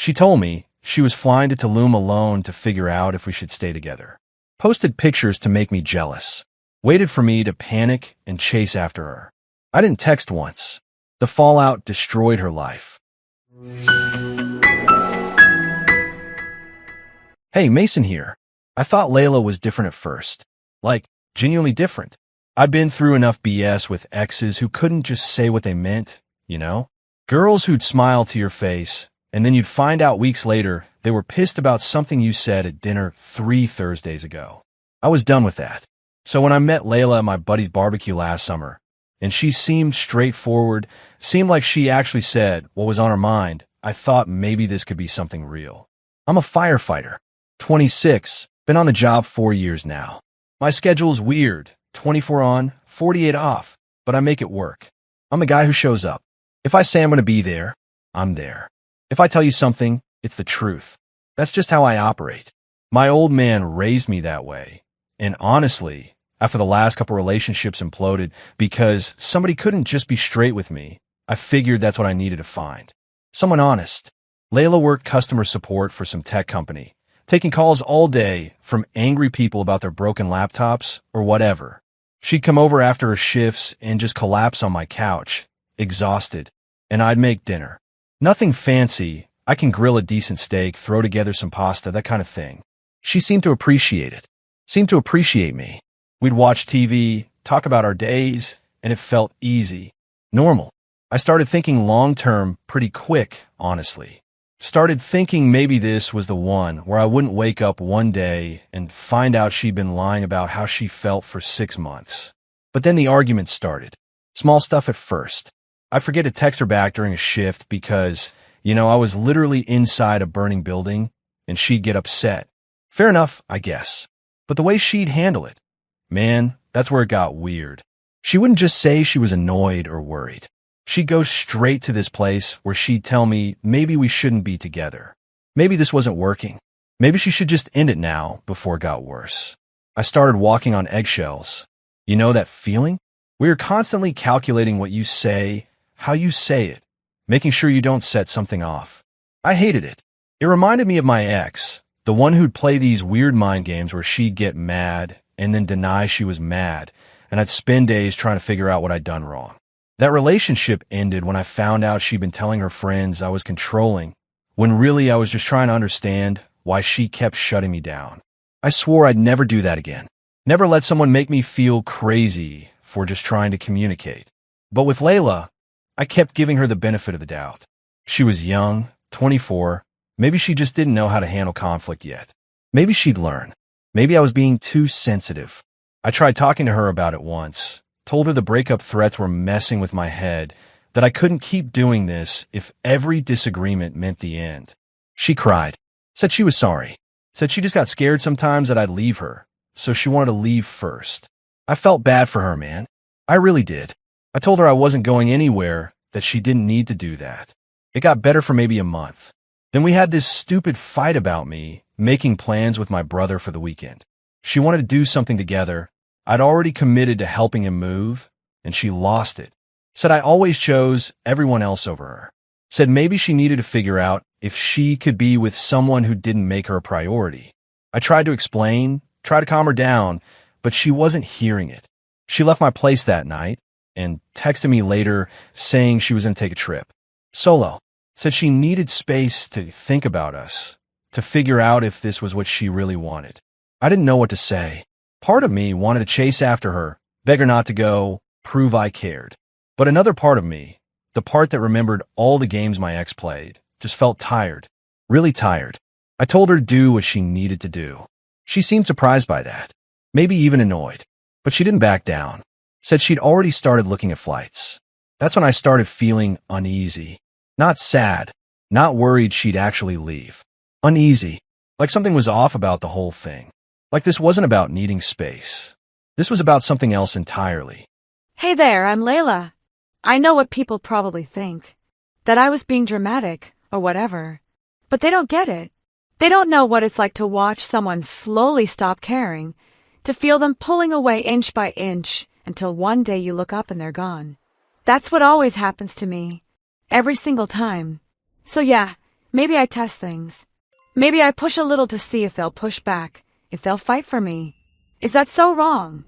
She told me she was flying to Tulum alone to figure out if we should stay together. Posted pictures to make me jealous. Waited for me to panic and chase after her. I didn't text once. The fallout destroyed her life. Hey, Mason here. I thought Layla was different at first. Like, genuinely different. I'd been through enough BS with exes who couldn't just say what they meant, you know? Girls who'd smile to your face, and then you'd find out weeks later they were pissed about something you said at dinner 3 Thursdays ago. I was done with that. So when I met Layla at my buddy's barbecue last summer, and she seemed straightforward, seemed like she actually said what was on her mind, I thought maybe this could be something real. I'm a firefighter, 26, been on the job 4 years now. My schedule's weird, 24 on, 48 off, but I make it work. I'm a guy who shows up. If I say I'm going to be there, I'm there. If I tell you something, it's the truth. That's just how I operate. My old man raised me that way. And honestly, after the last couple relationships imploded because somebody couldn't just be straight with me, I figured that's what I needed to find. Someone honest. Layla worked customer support for some tech company, taking calls all day from angry people about their broken laptops or whatever. She'd come over after her shifts and just collapse on my couch, exhausted, and I'd make dinner. Nothing fancy. I can grill a decent steak, throw together some pasta, that kind of thing. She seemed to appreciate it. Seemed to appreciate me. We'd watch TV, talk about our days, and it felt easy. Normal. I started thinking long-term pretty quick, honestly. Started thinking maybe this was the one where I wouldn't wake up one day and find out she'd been lying about how she felt for 6 months. But then the arguments started. Small stuff at first. I'd forget to text her back during a shift because, I was literally inside a burning building, and she'd get upset. Fair enough, I guess. But the way she'd handle it, man, that's where it got weird. She wouldn't just say she was annoyed or worried. She'd go straight to this place where she'd tell me maybe we shouldn't be together. Maybe this wasn't working. Maybe she should just end it now before it got worse. I started walking on eggshells. You know that feeling? We are constantly calculating what you say, how you say it, making sure you don't set something off. I hated it. It reminded me of my ex, the one who'd play these weird mind games where she'd get mad and then deny she was mad, and I'd spend days trying to figure out what I'd done wrong. That relationship ended when I found out she'd been telling her friends I was controlling, when really I was just trying to understand why she kept shutting me down. I swore I'd never do that again. Never let someone make me feel crazy for just trying to communicate. But with Layla, I kept giving her the benefit of the doubt. She was young, 24. Maybe she just didn't know how to handle conflict yet. Maybe she'd learn. Maybe I was being too sensitive. I tried talking to her about it once. Told her the breakup threats were messing with my head, that I couldn't keep doing this if every disagreement meant the end. She cried. Said she was sorry. Said she just got scared sometimes that I'd leave her, so she wanted to leave first. I felt bad for her, man. I really did. I told her I wasn't going anywhere, that she didn't need to do that. It got better for maybe a month. Then we had this stupid fight about me making plans with my brother for the weekend. She wanted to do something together. I'd already committed to helping him move, and she lost it. Said I always chose everyone else over her. Said maybe she needed to figure out if she could be with someone who didn't make her a priority. I tried to explain, tried to calm her down, but she wasn't hearing it. She left my place that night and texted me later saying she was going to take a trip. Solo. Said she needed space to think about us, to figure out if this was what she really wanted. I didn't know what to say. Part of me wanted to chase after her, beg her not to go, prove I cared. But another part of me, the part that remembered all the games my ex played, just felt tired, really tired. I told her to do what she needed to do. She seemed surprised by that, maybe even annoyed, but she didn't back down. Said she'd already started looking at flights. That's when I started feeling uneasy. Not sad, not worried she'd actually leave. Uneasy, like something was off about the whole thing. Like this wasn't about needing space. This was about something else entirely. Hey there, I'm Layla. I know what people probably think. That I was being dramatic, or whatever. But they don't get it. They don't know what it's like to watch someone slowly stop caring, to feel them pulling away inch by inch until one day you look up and they're gone. That's what always happens to me. Every single time. So yeah, Maybe I test things. Maybe I push a little to see if they'll push back, if they'll fight for me. Is that so wrong?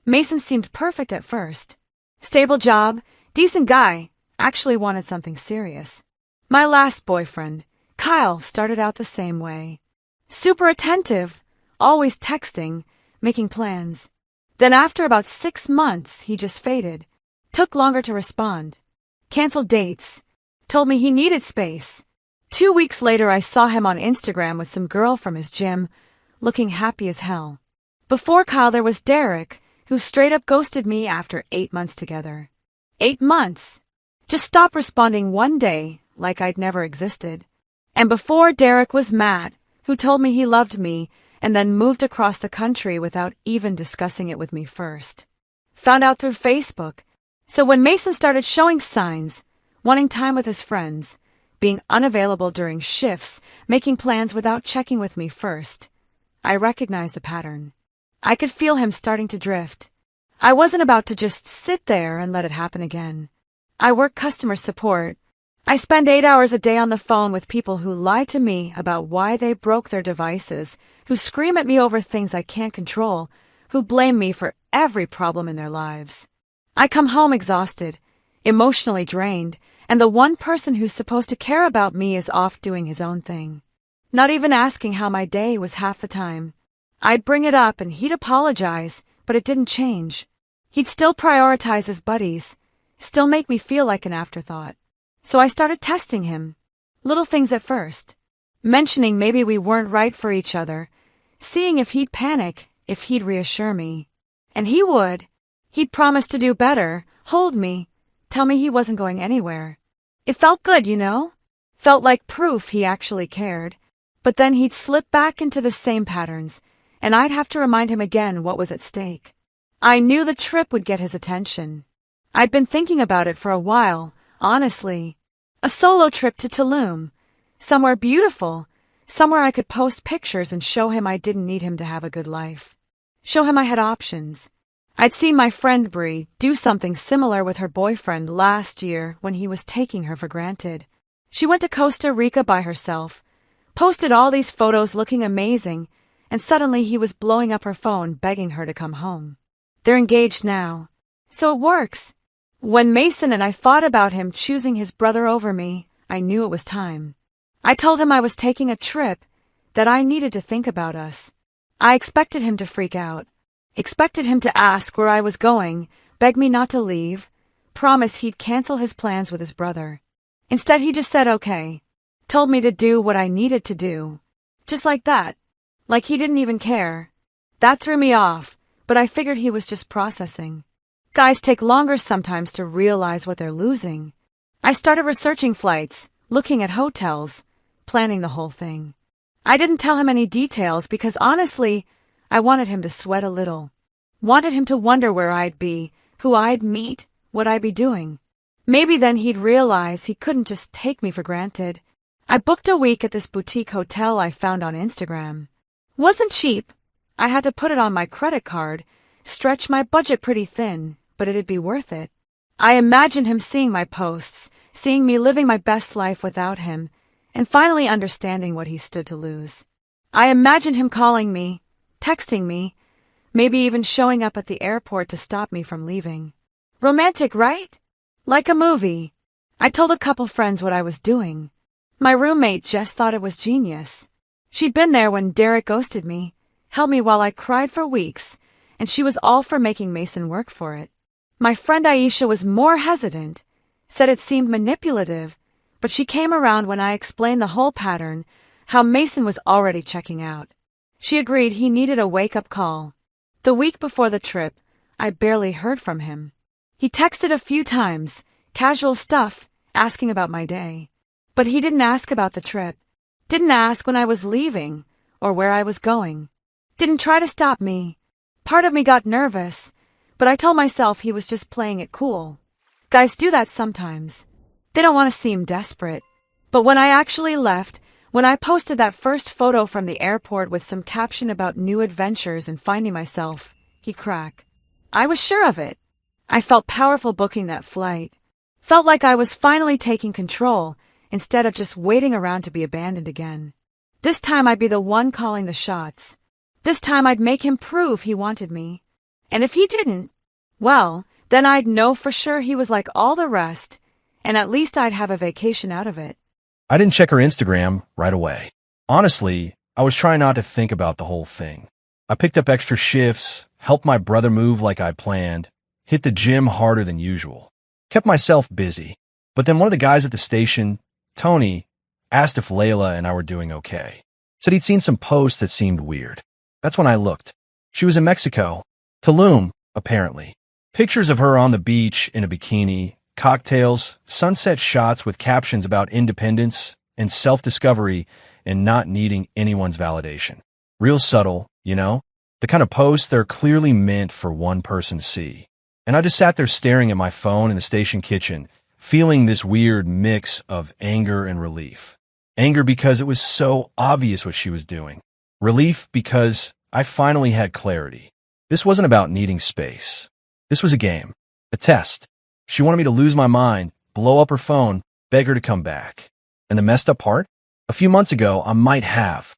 Mason seemed perfect at first. Stable job, decent guy, actually wanted something serious. My last boyfriend, Kyle, started out the same way. Super attentive, always texting, making plans. Then after about 6 months, he just faded. Took longer to respond. Canceled dates. Told me he needed space. 2 weeks later, I saw him on Instagram with some girl from his gym, looking happy as hell. Before Kyle, there was Derek, who straight up ghosted me after 8 months together. 8 months! Just stopped responding one day, like I'd never existed. And before Derek was Matt, who told me he loved me and then moved across the country without even discussing it with me first. Found out through Facebook. So when Mason started showing signs, wanting time with his friends, being unavailable during shifts, making plans without checking with me first, I recognized the pattern. I could feel him starting to drift. I wasn't about to just sit there and let it happen again. I work customer support. I spend 8 hours a day on the phone with people who lie to me about why they broke their devices, who scream at me over things I can't control, who blame me for every problem in their lives. I come home exhausted, emotionally drained, and the one person who's supposed to care about me is off doing his own thing. Not even asking how my day was half the time. I'd bring it up and he'd apologize, but it didn't change. He'd still prioritize his buddies, still make me feel like an afterthought. So I started testing him. Little things at first. Mentioning maybe we weren't right for each other. Seeing if he'd panic, if he'd reassure me. And he would. He'd promise to do better, hold me, tell me he wasn't going anywhere. It felt good, you know? Felt like proof he actually cared. But then he'd slip back into the same patterns, and I'd have to remind him again what was at stake. I knew the trip would get his attention. I'd been thinking about it for a while, honestly. A solo trip to Tulum. Somewhere beautiful. Somewhere I could post pictures and show him I didn't need him to have a good life. Show him I had options. I'd seen my friend Bree do something similar with her boyfriend last year when he was taking her for granted. She went to Costa Rica by herself, posted all these photos looking amazing, and suddenly he was blowing up her phone begging her to come home. They're engaged now. So it works. When Mason and I fought about him choosing his brother over me, I knew it was time. I told him I was taking a trip, that I needed to think about us. I expected him to freak out. Expected him to ask where I was going, beg me not to leave, promise he'd cancel his plans with his brother. Instead, he just said okay. Told me to do what I needed to do. Just like that. Like he didn't even care. That threw me off, but I figured he was just processing. Guys take longer sometimes to realize what they're losing. I started researching flights, looking at hotels, planning the whole thing. I didn't tell him any details because honestly, I wanted him to sweat a little. Wanted him to wonder where I'd be, who I'd meet, what I'd be doing. Maybe then he'd realize he couldn't just take me for granted. I booked a week at this boutique hotel I found on Instagram. Wasn't cheap. I had to put it on my credit card, stretch my budget pretty thin, but it'd be worth it. I imagined him seeing my posts, seeing me living my best life without him, and finally understanding what he stood to lose. I imagined him calling me, texting me, maybe even showing up at the airport to stop me from leaving. Romantic, right? Like a movie. I told a couple friends what I was doing. My roommate Jess thought it was genius. She'd been there when Derek ghosted me, held me while I cried for weeks, and she was all for making Mason work for it. My friend Aisha was more hesitant, said it seemed manipulative, but she came around when I explained the whole pattern, how Mason was already checking out. She agreed he needed a wake-up call. The week before the trip, I barely heard from him. He texted a few times, casual stuff, asking about my day. But he didn't ask about the trip. Didn't ask when I was leaving, or where I was going. Didn't try to stop me. Part of me got nervous, but I told myself he was just playing it cool. Guys do that sometimes. They don't want to seem desperate. But when I actually left, when I posted that first photo from the airport with some caption about new adventures and finding myself, he'd crack. I was sure of it. I felt powerful booking that flight. Felt like I was finally taking control, instead of just waiting around to be abandoned again. This time I'd be the one calling the shots. This time I'd make him prove he wanted me. And if he didn't, well, then I'd know for sure he was like all the rest, and at least I'd have a vacation out of it. I didn't check her Instagram right away. Honestly, I was trying not to think about the whole thing. I picked up extra shifts, helped my brother move like I planned, hit the gym harder than usual, kept myself busy. But then one of the guys at the station, Tony, asked if Layla and I were doing okay. Said he'd seen some posts that seemed weird. That's when I looked. She was in Mexico. Tulum, apparently. Pictures of her on the beach in a bikini, cocktails, sunset shots with captions about independence and self-discovery and not needing anyone's validation. Real subtle, you know? The kind of posts they're clearly meant for one person to see. And I just sat there staring at my phone in the station kitchen, feeling this weird mix of anger and relief. Anger because it was so obvious what she was doing. Relief because I finally had clarity. This wasn't about needing space. This was a game, a test. She wanted me to lose my mind, blow up her phone, beg her to come back. And the messed up part? A few months ago, I might have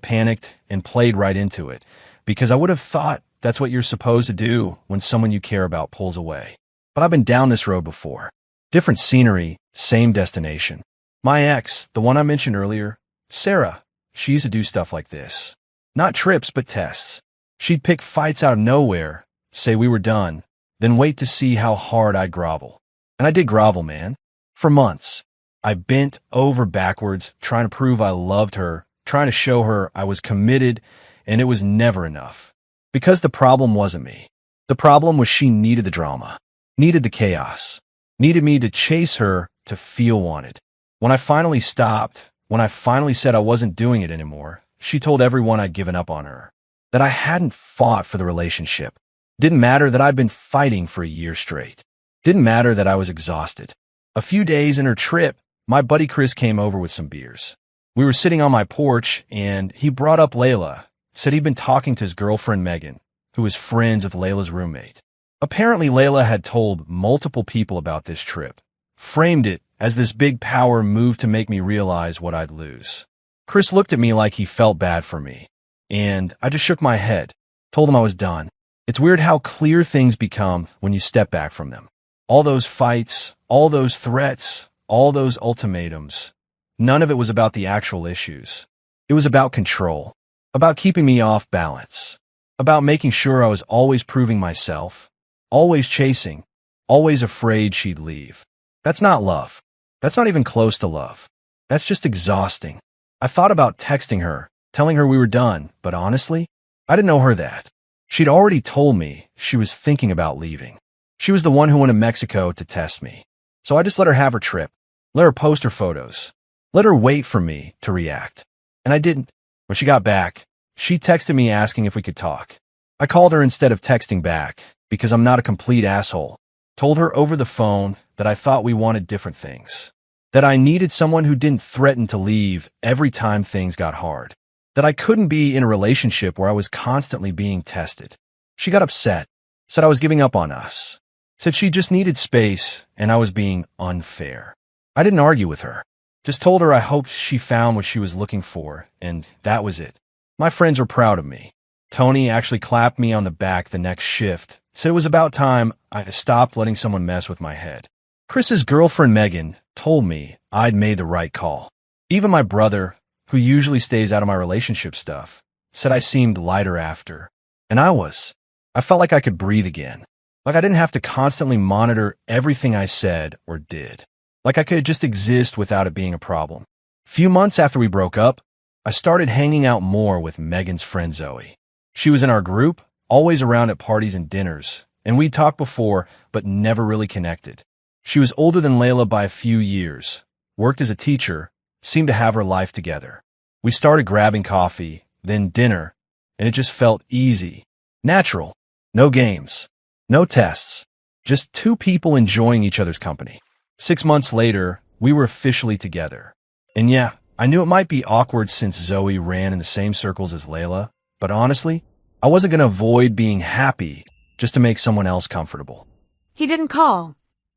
panicked and played right into it, because I would have thought that's what you're supposed to do when someone you care about pulls away. But I've been down this road before. Different scenery, same destination. My ex, the one I mentioned earlier, Sarah, she used to do stuff like this. Not trips, but tests. She'd pick fights out of nowhere, say we were done, then wait to see how hard I'd grovel. And I did grovel, man. For months. I bent over backwards, trying to prove I loved her, trying to show her I was committed, and it was never enough. Because the problem wasn't me. The problem was she needed the drama, needed the chaos, needed me to chase her to feel wanted. When I finally stopped, when I finally said I wasn't doing it anymore, she told everyone I'd given up on her, that I hadn't fought for the relationship. Didn't matter that I'd been fighting for a year straight. Didn't matter that I was exhausted. A few days in her trip, my buddy Chris came over with some beers. We were sitting on my porch, and he brought up Layla, said he'd been talking to his girlfriend Megan, who was friends with Layla's roommate. Apparently, Layla had told multiple people about this trip, framed it as this big power move to make me realize what I'd lose. Chris looked at me like he felt bad for me, and I just shook my head, told him I was done. It's weird how clear things become when you step back from them. All those fights, all those threats, all those ultimatums, none of it was about the actual issues. It was about control, about keeping me off balance, about making sure I was always proving myself, always chasing, always afraid she'd leave. That's not love. That's not even close to love. That's just exhausting. I thought about texting her, telling her we were done, but honestly, I didn't know her that. She'd already told me she was thinking about leaving. She was the one who went to Mexico to test me. So I just let her have her trip, let her post her photos, let her wait for me to react. And I didn't. When she got back, she texted me asking if we could talk. I called her instead of texting back because I'm not a complete asshole. Told her over the phone that I thought we wanted different things, that I needed someone who didn't threaten to leave every time things got hard, that I couldn't be in a relationship where I was constantly being tested. She got upset, said I was giving up on us, said she just needed space and I was being unfair. I didn't argue with her, just told her I hoped she found what she was looking for, and that was it. My friends were proud of me. Tony actually clapped me on the back the next shift, said it was about time I stopped letting someone mess with my head. Chris's girlfriend Megan told me I'd made the right call. Even my brother, who usually stays out of my relationship stuff, said I seemed lighter after. And I was. I felt like I could breathe again. Like I didn't have to constantly monitor everything I said or did. Like I could just exist without it being a problem. Few months after we broke up, I started hanging out more with Megan's friend Zoe. She was in our group, always around at parties and dinners, and we'd talked before, but never really connected. She was older than Layla by a few years, worked as a teacher, seemed to have her life together. We started grabbing coffee, then dinner, and it just felt easy, natural. No games, no tests, just two people enjoying each other's company. 6 months later, we were officially together. And yeah, I knew it might be awkward since Zoe ran in the same circles as Layla, but honestly, I wasn't going to avoid being happy just to make someone else comfortable. He didn't call.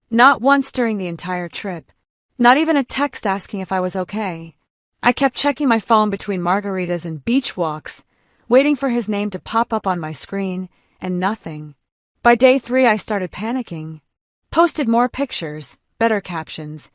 Not once during the entire trip. Not even a text asking if I was okay. I kept checking my phone between margaritas and beach walks, waiting for his name to pop up on my screen, and nothing. By day 3, I started panicking. Posted more pictures, better captions,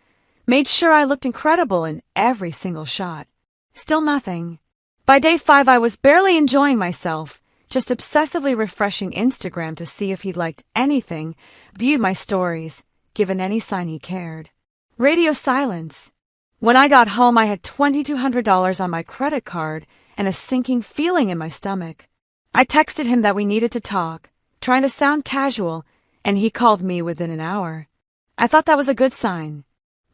made sure I looked incredible in every single shot. Still nothing. By day 5, I was barely enjoying myself, just obsessively refreshing Instagram to see if he'd liked anything, viewed my stories, given any sign he cared. Radio silence. When I got home, I had $2,200 on my credit card and a sinking feeling in my stomach. I texted him that we needed to talk, trying to sound casual, and he called me within an hour. I thought that was a good sign.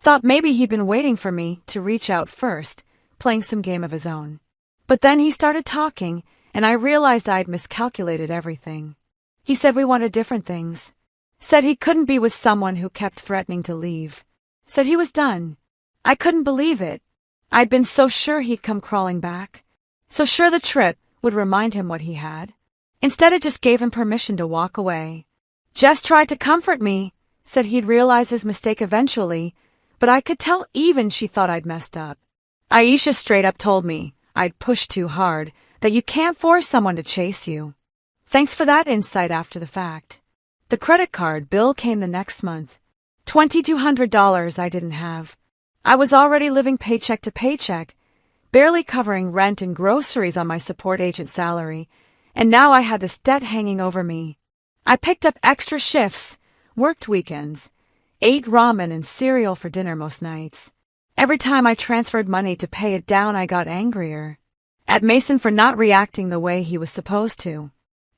Thought maybe he'd been waiting for me to reach out first, playing some game of his own. But then he started talking, and I realized I'd miscalculated everything. He said we wanted different things. Said he couldn't be with someone who kept threatening to leave. Said he was done. I couldn't believe it. I'd been so sure he'd come crawling back. So sure the trip would remind him what he had. Instead, it just gave him permission to walk away. Jess tried to comfort me, said he'd realize his mistake eventually, but I could tell even she thought I'd messed up. Aisha straight up told me I'd pushed too hard, that you can't force someone to chase you. Thanks for that insight after the fact. The credit card bill came the next month. $2,200 I didn't have. I was already living paycheck to paycheck, barely covering rent and groceries on my support agent salary, and now I had this debt hanging over me. I picked up extra shifts, worked weekends, ate ramen and cereal for dinner most nights. Every time I transferred money to pay it down, I got angrier. At Mason for not reacting the way he was supposed to.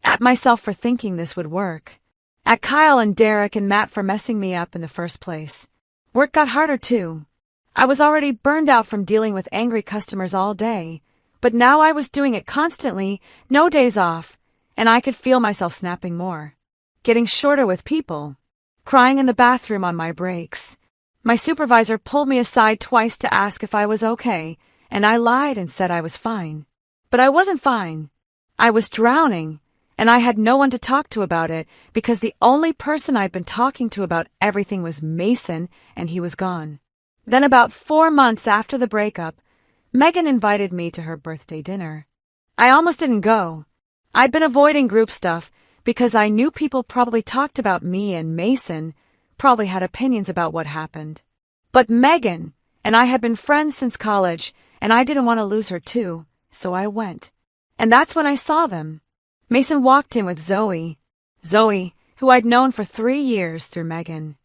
At myself for thinking this would work. At Kyle and Derek and Matt for messing me up in the first place. Work got harder too. I was already burned out from dealing with angry customers all day, but now I was doing it constantly, no days off, and I could feel myself snapping more. Getting shorter with people. Crying in the bathroom on my breaks. My supervisor pulled me aside twice to ask if I was okay, and I lied and said I was fine. But I wasn't fine. I was drowning, and I had no one to talk to about it because the only person I'd been talking to about everything was Mason, and he was gone. Then about 4 months after the breakup, Megan invited me to her birthday dinner. I almost didn't go. I'd been avoiding group stuff because I knew people probably talked about me, and Mason probably had opinions about what happened. But Megan and I had been friends since college, and I didn't want to lose her too, so I went. And that's when I saw them. Mason walked in with Zoe. Zoe, who I'd known for 3 years through Megan.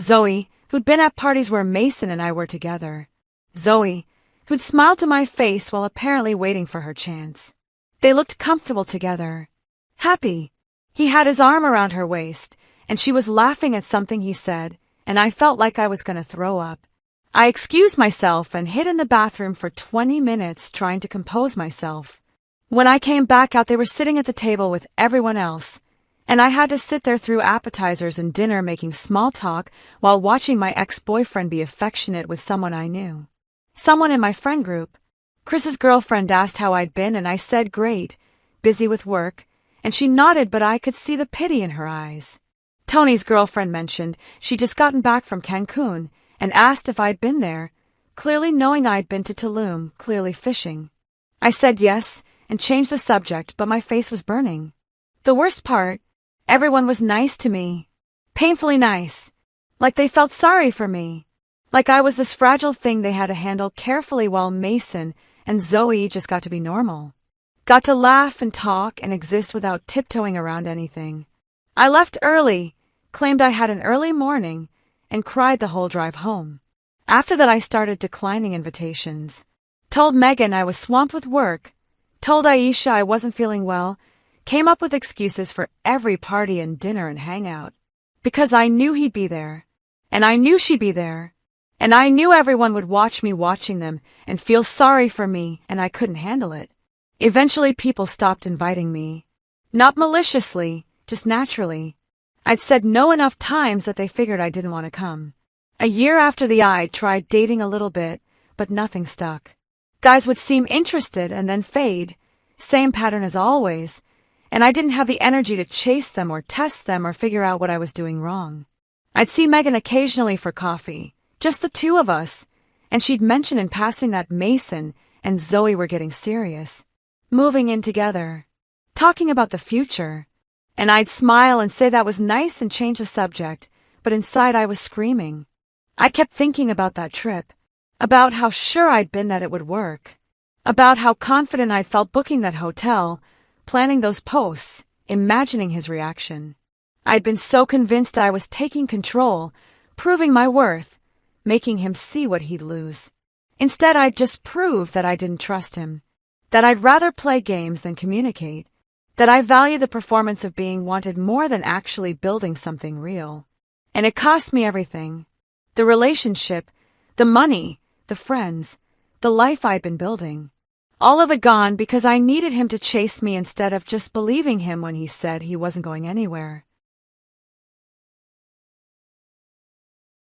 Zoe, who'd been at parties where Mason and I were together. Zoe, who'd smiled to my face while apparently waiting for her chance. They looked comfortable together. Happy. He had his arm around her waist, and she was laughing at something he said, and I felt like I was going to throw up. I excused myself and hid in the bathroom for 20 minutes trying to compose myself. When I came back out, they were sitting at the table with everyone else, and I had to sit there through appetizers and dinner making small talk while watching my ex-boyfriend be affectionate with someone I knew. Someone in my friend group. Chris's girlfriend asked how I'd been, and I said great, busy with work, and she nodded, but I could see the pity in her eyes. Tony's girlfriend mentioned she'd just gotten back from Cancun and asked if I'd been there, clearly knowing I'd been to Tulum, clearly fishing. I said yes and changed the subject, but my face was burning. The worst part, everyone was nice to me. Painfully nice. Like they felt sorry for me. Like I was this fragile thing they had to handle carefully, while Mason and Zoe just got to be normal. Got to laugh and talk and exist without tiptoeing around anything. I left early, claimed I had an early morning, and cried the whole drive home. After that, I started declining invitations. Told Megan I was swamped with work. Told Aisha I wasn't feeling well. Came up with excuses for every party and dinner and hangout. Because I knew he'd be there. And I knew she'd be there. And I knew everyone would watch me watching them and feel sorry for me, and I couldn't handle it. Eventually, people stopped inviting me. Not maliciously, just naturally. I'd said no enough times that they figured I didn't want to come. A year after I'd tried dating a little bit, but nothing stuck. Guys would seem interested and then fade. Same pattern as always. And I didn't have the energy to chase them or test them or figure out what I was doing wrong. I'd see Megan occasionally for coffee, Just the two of us. And she'd mentioned in passing that Mason and Zoe were getting serious. Moving in together. Talking about the future. And I'd smile and say that was nice and change the subject, but inside I was screaming. I kept thinking about that trip. About how sure I'd been that it would work. About how confident I'd felt booking that hotel, planning those posts, imagining his reaction. I'd been so convinced I was taking control, proving my worth, making him see what he'd lose. Instead, I'd just proved that I didn't trust him, that I'd rather play games than communicate, that I value the performance of being wanted more than actually building something real. And it cost me everything. The relationship, the money, the friends, the life I'd been building. All of it gone because I needed him to chase me instead of just believing him when he said he wasn't going anywhere.